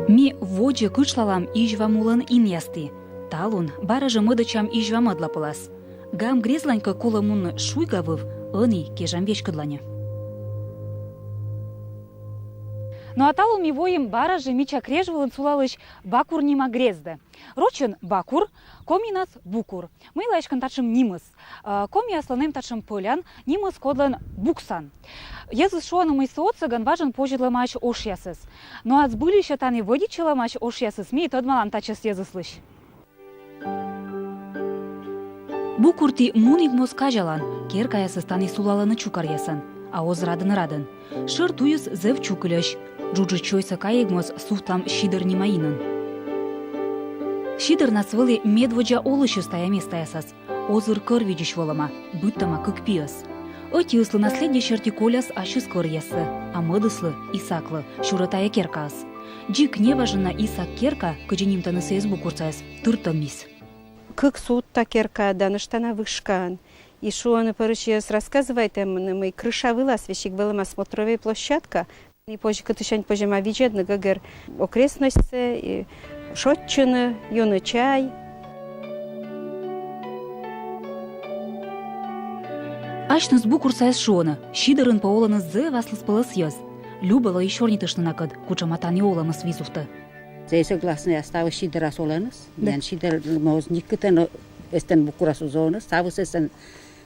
Ми воджи кышлалам ижвамулын иньясти. Талун баражы мыдычам ижвамыдла пылас. Гам грезланька кулымун шуйгавыв, ыни кежам вечкыдлане. Ну а талу ми воим баражы мича крежвылын сулалыш бакур нима грезды. Рочын бакур, коминас букур. Мы лайшкан тачым нимыс. Коми асланем тачым полян, нимыс кодлан буксан. Езус шуану мы соцыган важен пожидлы мач ошьясыз. Но от сбылища тани водичила мач ошьясыз ми тодмалан тачыс езуслыш. Букурти муник москажалан, керкаясыз тани сулаланы чукар ясын. А оз радын. Шыр туйыз зев чукылыш. Джуджи чойса каегмоз суфтлам шидыр нимаинын. Шидыр насвыли медводжа олышы стаями стаясас. Озыр кыр видиш волама, быттама кык пиос. Отиуслы наследие шерти коляс ашыз кыр ясы, а мыдыслы исаклы шурытая керкас. Джик неважына исак керка, кыджиним танысы букурцаяс, тыртым мис. Кык сутта керка даныштана вышкан. И шуаны порычес рассказывает, мы крыша вылаз, вещик была смотровая площадка. И позже катышань позже ма виджедна гагер окрестности, и шотчины, юный чай. Ашныз букурсаяс шуаны, шидырын паоланы зе васлыс пылыс ез. Любала и шорнитышны накад, кучаматани оламыс визуфты. Я согласна, я стала шидыра соленыс. Я шидыр моз никытын эстен букурас узоныс. Ставыс эстен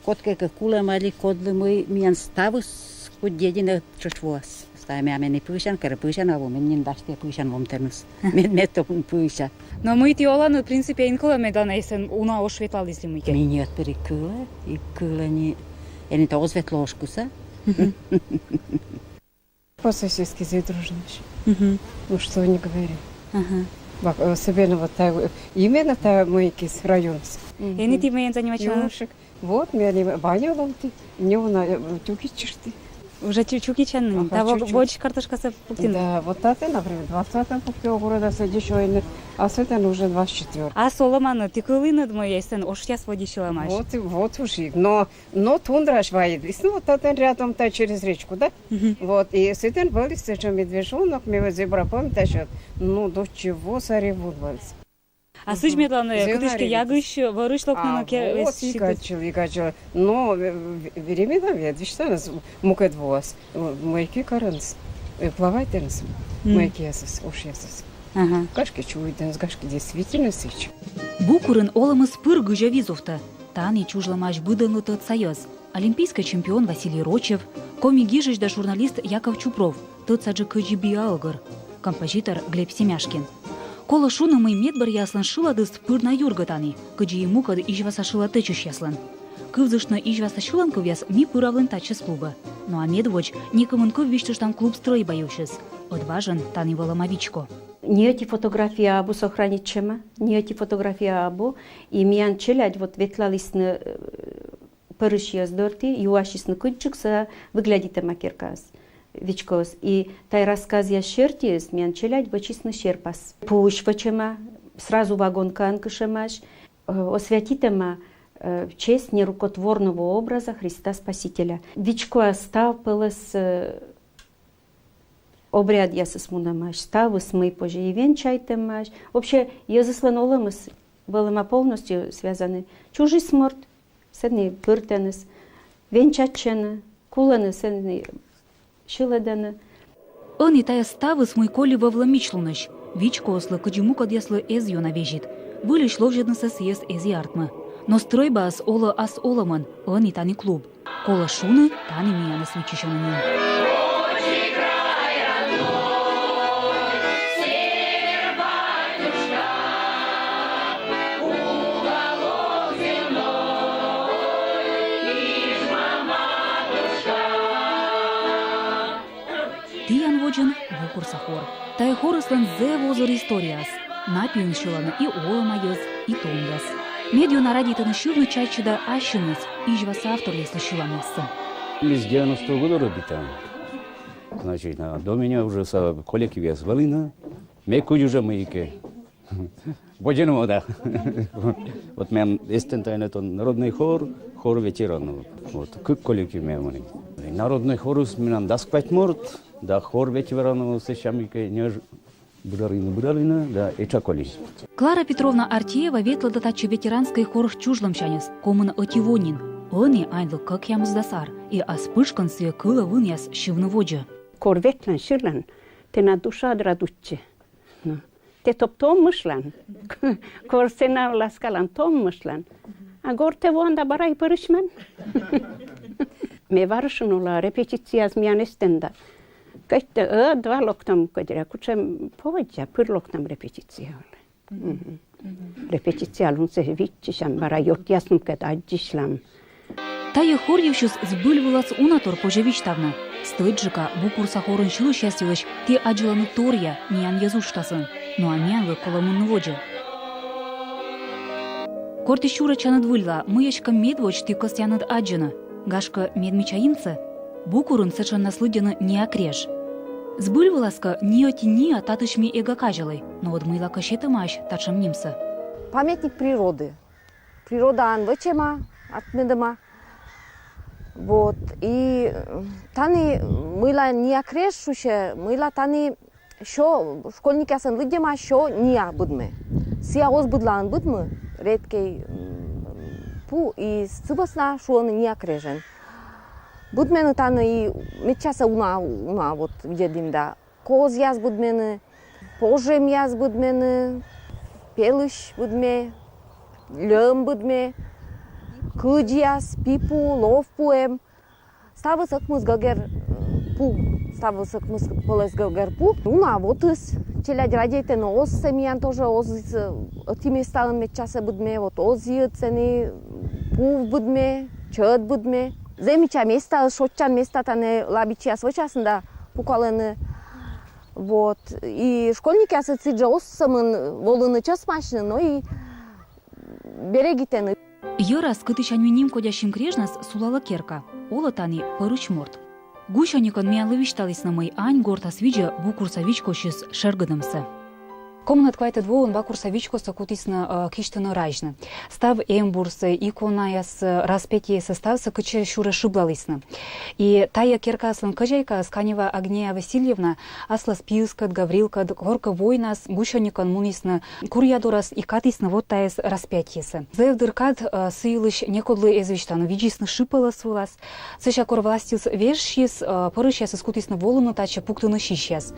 котке кула мали кодлы мы миян ставыс кудедина чашвуас. Ставим я мене пышан, кара пышан, а вомен нин даште пышан вом терныс. Мето пыша. Но мы ти оланы, в принципе, инкыла медана есен уна ошветлалисли мыйке. Мини отпери кыла, и кыла не... Я то озветложкуса. По-соседски задружнешь. Ну что не говори. Особенно вот так, именно та мойки с района. Эни ти мейн занимача? Вот, меня баня ломти, мне она тюкичишь ты. Уже чукичан, да, больше картошка с пуктин. Да, вот это, например, 20-м пуктин города садишойны, а с этим уже 24-м. А соломаны, ты кылыны дмой ясен, ош я сводишила маш. Вот уж и, но тундраш воит, и вот это рядом-то через речку, да? Вот, и с этим были, с этим медвежонок, мы вот зебра помните, что, ну, до чего соревут вались. А сыч медланы, кытышки ягыш, варышлок на ке... Вот, игачил. Но времена ведвишь, мукет вас, мойки каранс, плавательность, мойки ясас, уж ясас. Гашки чуйденс, гашки действительно сыч. Букурын оламыз пыр гыжа визовта. Тани чужламаш быдылы тот союз. Олимпийский чемпион Василий Рочев, комик-гижич да журналист Яков Чупров, тот саджи кыджи биалгар, композитор Глеб Семяшкин. Кола шуны мый медбар яслан шыладыс пырна юргатани, кыджи ему кад ижваса шыла тычыш яслан. Кывзышны ижваса шылан кывяс ми пыравлын тачыс клуба. Ну а медвоч никомын кыв виштыштан клуб строй баюшыз. Отважен тани воломавичко. Не эти фотографии абу сохранить чема, не эти фотографии абу, и миян челядь вот ветлалисны пырыш яздорти, юашисны кыджыкса выглядит макеркас. Вичкос. И тай рассказ я шертиес, миян челядь вачисны шерпас. Пуш вачема, сразу вагон канкышемаш, освятитема в честь нерукотворного образа Христа Спасителя. Вичко став пылес обряд ясыс мунамаш, ставыс мы позже и венчайтемаш. Вообще, языслан оламыс было полностью связаны. Чужий сморт, седни пыртенес, венчатчена, куланы седни шиледаны. Они тая ставыс мой коли вавламичлуныш. Вичко ослы кыджиму кад яслы эз йона вежит. Вылиш ловжеднысы съезд эзи артмы. Но стройба ас оламан, они тани клуб. Кола шуны, тани мияны свечишанынын. Тиян воджен букурса хор. Тай хорыслан зе возыр историас. Напиын шыланы и оламайыз, и томдас. Медио нарадитаны шырны чайчыда ащыныз, ижваса автор если шыламасы. С 90-го года робита. Значит, до меня уже коллеги вес валина, мекуй уже мейке. Воджену, да. Вот мен эстентайн это народный хор ветеранов. Вот, как коллеги мемони. Народный хор с меня дасквать морд, да хор ветеранов с шамике не Быдарина, да, и чаколи. Клара Петровна Артеева ветла датачы ветеранской хорых чужлым чанес, комын отивонин. Они айнлы как ямыздасар, и аспышкан сия кыла выньяс шивныводжа. Корветлен, ширлен, te na duša draduće. Te top tom myšlen. Kor se na laskalan tom myšlen. A gor te vonda barai părışmen. Me varışın ola repeticija zmijan estenda. Kötte dva loktam kodira, kučem povodja, pır loktam repeticija. Repeticija lun se vitčisham, bara jot jasnum kad adjishlam. Тая хорьевщус сбыльвалац унатор пожевичтавна. Стыджика букурса хорын шилыш ясилыш, те ажиланы торья, миян язуштасын, но амянлы коламын воджа. Корти щура чанад выльла, мыячка медвоч ты костянад аджина. Гашка медмичаинца, букурын сычан наслыдяны не окреш. Сбыльваласка ниоти-ния татышми эго кажалай, но от мыла кащета мащ тачам нимса. Памятник природы. Природа анвычема, отмедама. Вот. И тани мыла не окрешуще, мыла тани шо школьники асан лыдема шо ния будме. Сия оз будлан будме, редкей пу и сыбасна шуаны не окрежен. Будмены тани и мечаса уна вот видим да. Коз яз будмены, пожем яз будмены, пелыш будме, лём будме. Кыджиас, пипу, ловпуем. Става сăкмыз гăгер пу. Става сăкмыз пăлăs гăгер пу. Уна вотыс. Челядь радиете на оз семиян тоже оз тиме ставын мечаса будме. Вот оз йыцени пу будме, чăт будме. Земича места, шотчан места тане лабичия свăчасында пукалыны. Вот. И школьники асыцыджа оз сăмын волыны чăсмашны, но и берегитени. Йыра скытыч анюним кодящим крежнас сулала керка, ола тани пырыч морт. Гущаникон миан лывишталис на мой ань горта свиджа букурсавичко шис шергыдымсы. Комнат квайте двоун бакурсавичко сакутисна киштыны райжны. Став эмбурсы, иконаяс, распятие составсы кычы шура шыблалисны. И тая керка аслан кыжайка Сканева Агнея Васильевна аслас пиускат, гаврилкат, горка войнас, гущаникон мунисны, курьядорас и катисны вот таяс распятиесы. Зевдыркат сыйлыш некодлы эзвиштаны виджисны шыпала сулас. Сыша кор властис вершис, порышяс искутисны волыны тача пуктыны шишяс.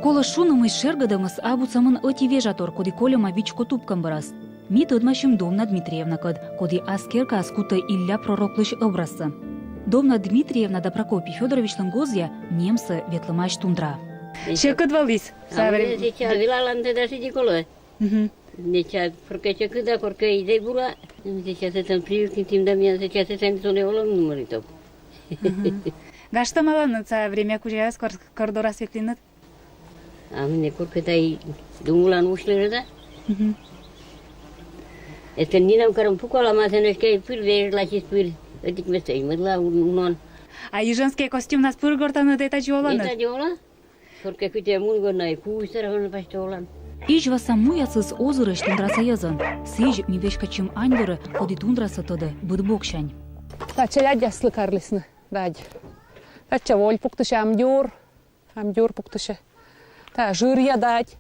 Кола шунымыз шергадымыз абуцамын отивежатор, коди колема вичко тупкам барас. Ми тăдмашим Домна Дмитриевна кăд, коди аскерка аскута Илья пророклыш образсы. Домна Дмитриевна да Прокопий Федоровичлын гозя немсы ветлымаш тундра. Ce cât vălis? Zicea, vilalante da și dincolo. Zicea, porque ce cât de corcă idei bula, zicea să te împriu când timp de mine, zicea să te întâlne olăm numărul tău. Гашта маланыца время кужаяс кордора светлинат? Am necurcă tai drumul în ușile da? Este nina care îmi pucă la masă, nu știu, pâr vezi la ce spâr, adică mă stai, mă la un an. А и женский костюм на спыр гортаны да этажи оланы? Etagi olan? Porque câte mult gănai, cu uștără hănă paște olan. Ижва самуясыз озырыш тундраса язын. Сыж мивешкачым аньдыры, коди тундраса тăды бытбокшань. Та челядь яслыкарлисны, дадь. Та чаволь пуктышы амдюр пуктышы. Та жирья дать.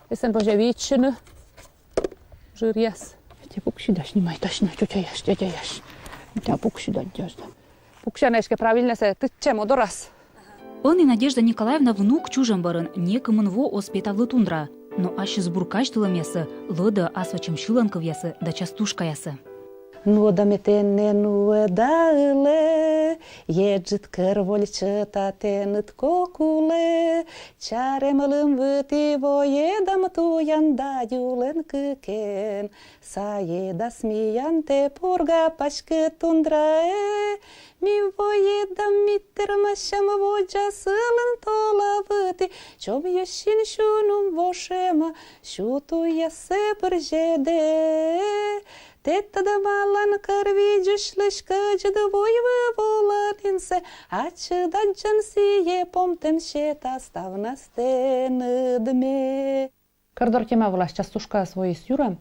Если пожавичины, жирьяс. Те пукши дашь, немай точно, тетя яш. Та пукши дать, дядя. Пукшанешке правильно се, ты чем одорас? Он и Надежда Николаевна внук чужам барын, некымын во оспетавлы тундра. Но ащы сбуркаштылым ясы, лыды асвачым шыланков ясы да частушка ясы. Ну да метене ну да иле, еджит кырвольчы татенит кокуле, чаремылым выти воедам туянда юлен кыкен, саеда смеянте пурга пашкы тундрае, ми воедам миттермашам воджа сылын тола выти, чом яшин шунум вошема, шуту ясы біржеде. Тетtada балан кырви жүшлыш кыжыды войвы воланинсе, ачыдан жансие помтенше таставнастеныдме. Кардор тема влаш частушка свои с юрам.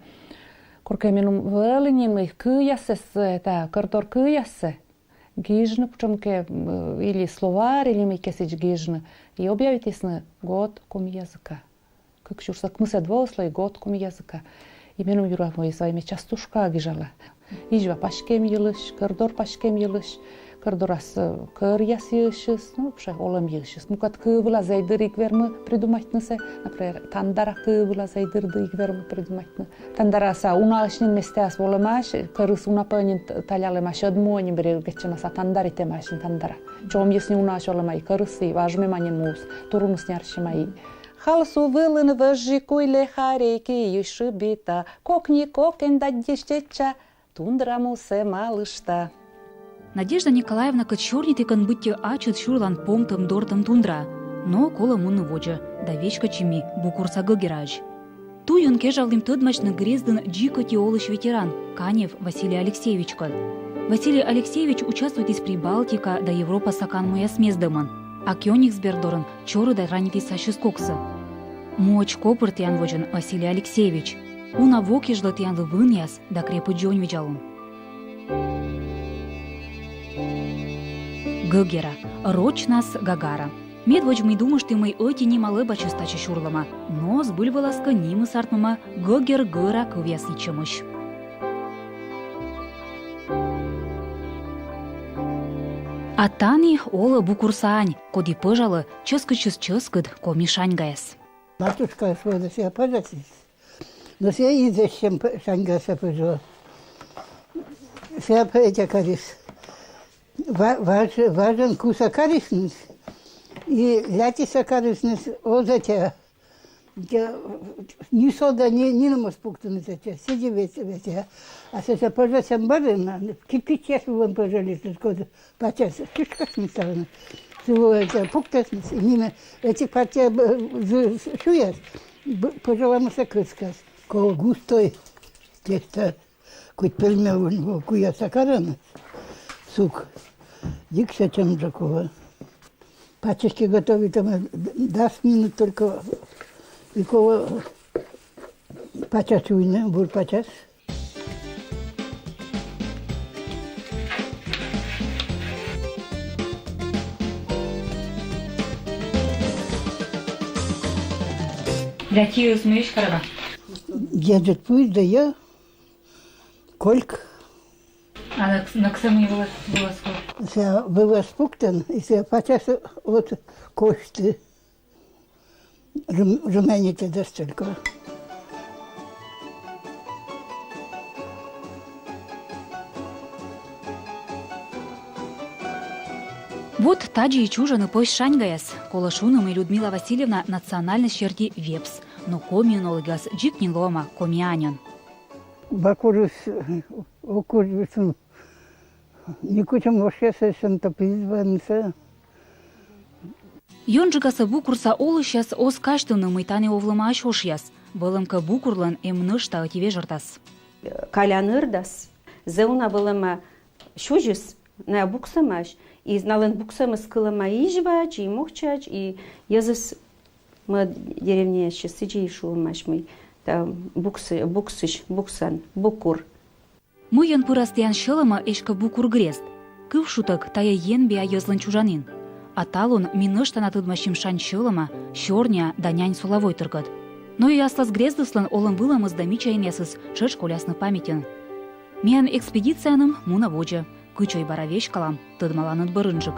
Корке менум вэлинин их кыяссы, та кардор кыяссы. Гижны пучомке или словарь, или мейкесич гижны. И объявитесь на год ком языка. как чурсак мыса слой год куми языка. И мену юра мой своими частушка гижала. Ижва пашкем йылыш, коридор пашкем йылыш, коридорас кырьяс йылышыс, ну, вообще олам йылышыс. Мукат кывыла зайдыр игвермы придумайтнысе, например, тандара кывыла зайдырды игвермы придумайтны. Тандараса уналышнин местеас воламаш, кырыс унапанин талялемаш одмонин берегечемаса тандаритемашин тандара. Чом ясни унаш оламай кырысы, важме манин мус, турунус няршимай. Халсу вылын выжи куйле харейки юши бита, кокни кокен даддещеча, тундра мусе малышта. Надежда Николаевна кычурнит икон бытте ачыт шурлан помтым дортым тундра, но кола мунны воджа, да вечка чими, букурса гыгерач. Ту юнке жалдым тыдмачны грездын джико теолыш ветеран, Канев Василий Алексеевич кон. Василий Алексеевич участвует из Прибалтика до Европа сакан моя смездымын, а Кёнигсберг чоры да ранит из сашискоксы. Моч копырт ян воджан Василий Алексеевич. Уна воки жлот ян вын яс, да крепы джонь виджалун. Гыгера, роч нас Гагара. Медвоч мы думаешь, ты мой оти не малы бачыстачы шурлама, но сбыль выласка нимы сартмама Гыгер гыра кывяс ичемыш. А тани ола букурсань, коди пыжалы, чыскыд комишань гаяс. Матушка свода себя пожатись, но себя и зачем шаньгаса пыжала. Себя поэтя карис. Важен куса кариснес, и лятиса кариснес озатя. Не сода, не на моспуктаны затя, сиди ветя. А се пожатям барына, кипичес вон пожались, сколько пачас, чушка смесална. Это пуктаснес, и мимо этих партия шуяс, пожаламся крыскас. Кол густой текста, куть пельмя, куя сакарана. Сук. Дикся чем такого. Пачечки готовить, там 10 минут только. И кого пачас уйне, бур пачас. Для тию смеешь караба? Едет пусть, да я. Кольк. А на ксамы вылазку? Се вылаз пуктан, и се пачас от кошты. Румяните достолько. Вот таджи и чужаны пойс шаньгаяс, колашуным и Людмила Васильевна национальность черти вепс, но комьюнологас джикнин лома комианин. Бакурус окурвисун никучам вообще совершенно топизванца. Йонжигаса букурса олышяс ос каштыны мыйтане овлыма ашошяс, былымка букурлан эмнышта ативе жыртас. Калянырдас, зеуна былыма шужис на буксамаш, и знален буксамы скылыма ижвач, и мухчач, и языс мы деревне сиджи шулмаш мы, там буксан, букур. Мыйын пырастян шылыма эшка букур грест, кыв шутак тая ен беа йозлын чужанин. А талон миныштан атыдмашим шань шылыма, щорня да нянь сулавой тыргыт. Но и аслас грездыслан олым вылымыз да мичайын ясыз шыш колясны памятен. Миян экспедицияным муна воджа, кычой бара вешкалам тыдмаланыт бырынжык.